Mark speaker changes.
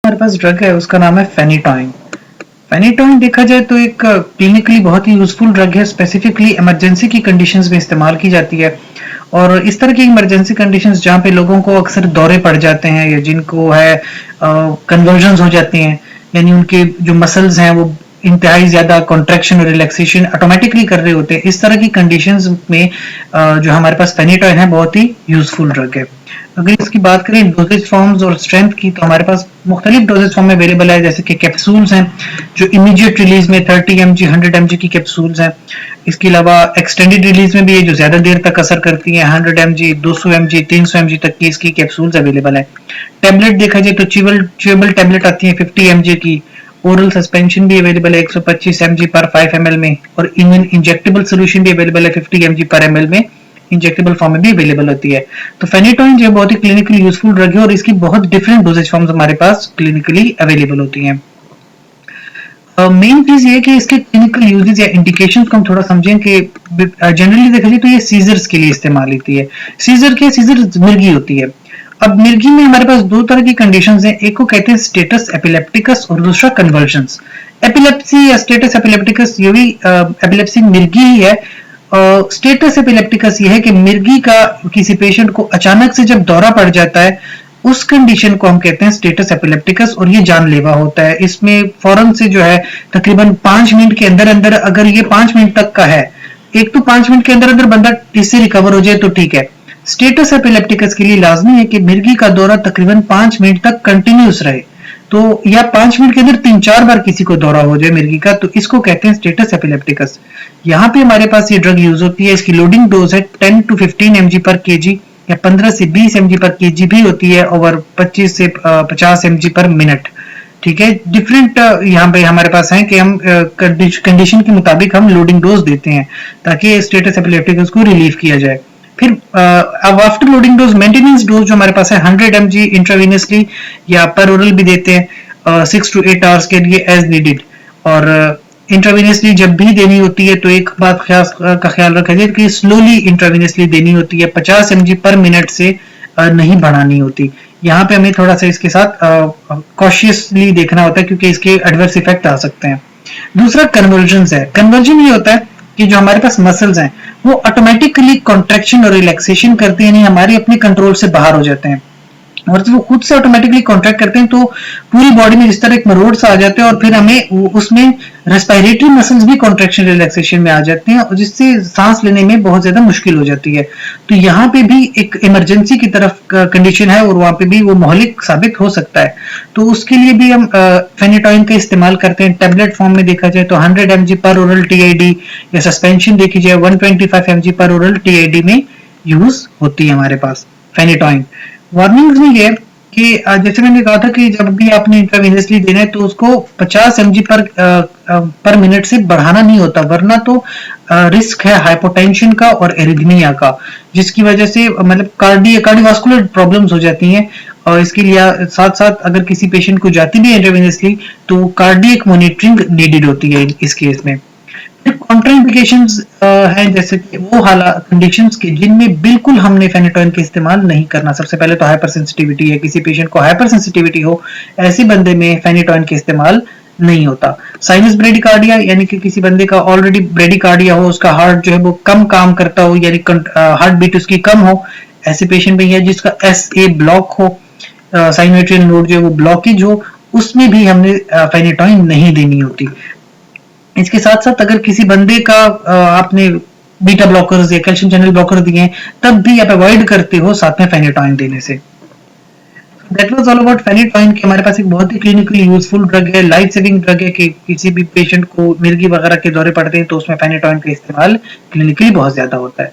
Speaker 1: हमारे पास ड्रग है उसका नाम है फेनिटोइन। फेनिटोइन देखा जाए तो एक क्लिनिकली बहुत ही यूजफुल ड्रग है, स्पेसिफिकली इमरजेंसी की कंडीशंस में इस्तेमाल की जाती है। और इस तरह की इमरजेंसी कंडीशंस जहाँ पे लोगों को अक्सर दौरे पड़ जाते हैं या जिनको है कन्वर्जन्स हो जाती हैं, यानी उनके जो मसल्स हैं वो इंतहाई ज्यादा कॉन्ट्रैक्शन और रिलैक्सेशन ऑटोमेटिकली कर रहे होते हैं, इस तरह की कंडीशंस में जो हमारे पास फेनिटोइन है बहुत ही यूजफुल ड्रग है। अगर इसकी बात करें डोजेज फॉर्म्स और स्ट्रेंथ की, तो हमारे पास मुख्तलिफ डोजेज फॉर्म में अवेलेबल है, जैसे कि कैप्सूल्स हैं जो इमीडिएट रिलीज में 30 mg 100 mg की कैप्सूल्स हैं। इसके अलावा एक्सटेंडेड रिलीज में भी है जो ज्यादा देर तक असर करती है, 100 mg 200 mg 300 mg तक की इसकी कैप्सूल्स अवेलेबल है। टैबलेट देखा जाए तो च्यूएबल टैबलेट आती है 50 mg की। ओरल सस्पेंशन भी अवेलेबल है 125 mg पर 5 ml में, और इवन इंजेक्टेबल सोल्यूशन भी अवेलेबल है 50 mg पर ml में, इंजेक्टेबल फॉर्म में भी अवेलेबल होती है। तो फेनिटोइन जो है बहुत ही क्लिनिकली यूजफुल ड्रग है और इसकी बहुत डिफरेंट डोजेज फॉर्म्स हमारे पास क्लिनिकली अवेलेबल होती हैं। मेन चीज ये कि इसके क्लिनिकल यूजेस या इंडिकेशंस को हम थोड़ा समझें कि जनरली देखा जाए तो ये सीजर्स के लिए इस्तेमाल होती है। सीजर मिर्गी होती है। अब मिर्गी में हमारे पास दो तरह की कंडीशंस हैं, एक को कहते हैं स्टेटस एपिलेप्टिकस और दूसरा कन्वर्जन्स। एपिलेप्सी या स्टेटस एपिलेप्टिकस ये भी एपिलेप्सी मिर्गी ही है। स्टेटस एपिलेप्टिकस ये है कि मिर्गी का किसी पेशेंट को अचानक से जब दौरा पड़ जाता है, उस कंडीशन को हम कहते हैं स्टेटस एपिलेप्टिकस, और ये जानलेवा होता है। इसमें फौरन से जो है तकरीबन 5 मिनट के अंदर अंदर, अगर ये 5 मिनट तक का है, एक तो 5 मिनट के अंदर अंदर बंदा इससे रिकवर हो जाए तो ठीक है। स्टेटस एपिलेप्टिकस के लिए लाजमी है कि मिर्गी का दौरा तकरीबन 5 मिनट तक कंटिन्यूस रहे, तो या 5 मिनट के अंदर 3-4 बार किसी को दौरा हो जाए मिर्गी का, तो इसको कहते हैं स्टेटस एपिलेप्टिकस। यहाँ पे हमारे पास ये ड्रग यूज होती है। इसकी लोडिंग डोज है 10 to 15 mg पर केजी या 15 से 20 mg पर केजी भी होती है, और 25 से 50 mg पर मिनट। ठीक है, डिफरेंट यहाँ पे हमारे पास है कि हम कंडीशन के मुताबिक हम लोडिंग डोज देते हैं ताकि स्टेटस एपिलेप्टिकस को रिलीव किया जाए। फिर अब after loading dose maintenance dose जो हमारे पास है 100 mg इंट्रावेनसली या पर ओरल भी देते हैं 6 to 8 आवर्स के लिए एज नीडेड। और इंट्रावेनसली जब भी देनी होती है तो एक बात का ख्याल रखा जाए कि स्लोली इंट्रावेनसली देनी होती है, 50 mg पर मिनट से नहीं बढ़ानी होती। यहाँ पे हमें थोड़ा सा इसके साथ कॉशियसली देखना होता है क्योंकि इसके एडवर्स इफेक्ट आ सकते हैं। दूसरा कन्वर्जन है। कन्वर्जन ये होता है कि जो हमारे पास मसल्स हैं वो ऑटोमेटिकली कॉन्ट्रैक्शन और रिलैक्सेशन करते हैं, यानी हमारे अपने कंट्रोल से बाहर हो जाते हैं, और जब वो खुद से ऑटोमेटिकली कॉन्ट्रैक्ट करते हैं तो पूरी बॉडी में जिस तरह एक मरोड़ सा आ जाते हैं, और फिर हमें उसमें रेस्पिरेटरी मसल्स भी कॉन्ट्रैक्शन रिलैक्सेशन में आ जाते हैं, और जिससे सांस लेने में बहुत ज्यादा मुश्किल हो जाती है। तो यहाँ पे भी एक इमरजेंसी की तरफ कंडीशन है और वहां पे भी वो मोहलिक साबित हो सकता है। तो उसके लिए भी हम फेनिटोइन का इस्तेमाल करते हैं। टैबलेट फॉर्म में देखा जाए तो 100 mg पर ओरल टीआईडी या सस्पेंशन देखी जाए 125 mg पर ओरल टीआईडी में यूज होती है हमारे पास फेनिटोइन। वार्निंग्स में ये कि जैसे मैंने कहा था कि जब भी आपने इंट्रावेनसली देना है तो उसको 50 mg पर मिनट से बढ़ाना नहीं होता, वरना तो रिस्क है हाइपोटेंशन का और एरिथमिया का, जिसकी वजह से मतलब कार्डियोवास्कुलर प्रॉब्लम्स हो जाती हैं। और इसके लिए साथ साथ अगर किसी पेशेंट को जाती भी है इंट्रावेनसली तो कार्डियक मॉनिटरिंग नीडेड होती है इस केस में। कॉन्ट्राइंडिकेशंस हैं जैसे कि वो हालात कंडीशंस के जिनमें बिल्कुल हमने फेनिटोइन का इस्तेमाल नहीं करना। सबसे पहले तो हाइपर सेंसिटिविटी है, किसी पेशेंट को हाइपर सेंसिटिविटी हो ऐसे बंदे में फेनिटोइन का इस्तेमाल नहीं होता। साइनस ब्रेडिकार्डिया यानी कि किसी बंदे का ऑलरेडी ब्रेडिकार्डिया हो, उसका हार्ट जो है वो कम काम करता हो, यानी हार्ट बीट उसकी कम हो, ऐसे पेशेंट में, या जिसका SA ब्लॉक हो, साइनोट्रियल नोड जो है वो ब्लॉकेज हो, उसमें भी हमने फेनिटोइन नहीं देनी होती। इसके साथ साथ अगर किसी बंदे का आपने बीटा ब्लॉकर्स या कैल्शियम चैनल ब्लॉकर दिए तब भी आप अवॉइड करते हो साथ में फेनिटोइन देने से। That was all about phenytoin कि हमारे पास एक बहुत ही क्लिनिकली यूजफुल ड्रग है, लाइफ सेविंग ड्रग है कि किसी भी पेशेंट को मिर्गी वगैरह के दौरे पड़ते हैं तो उसमें फेनिटोइन का इस्तेमाल क्लिनिकली बहुत ज्यादा होता है।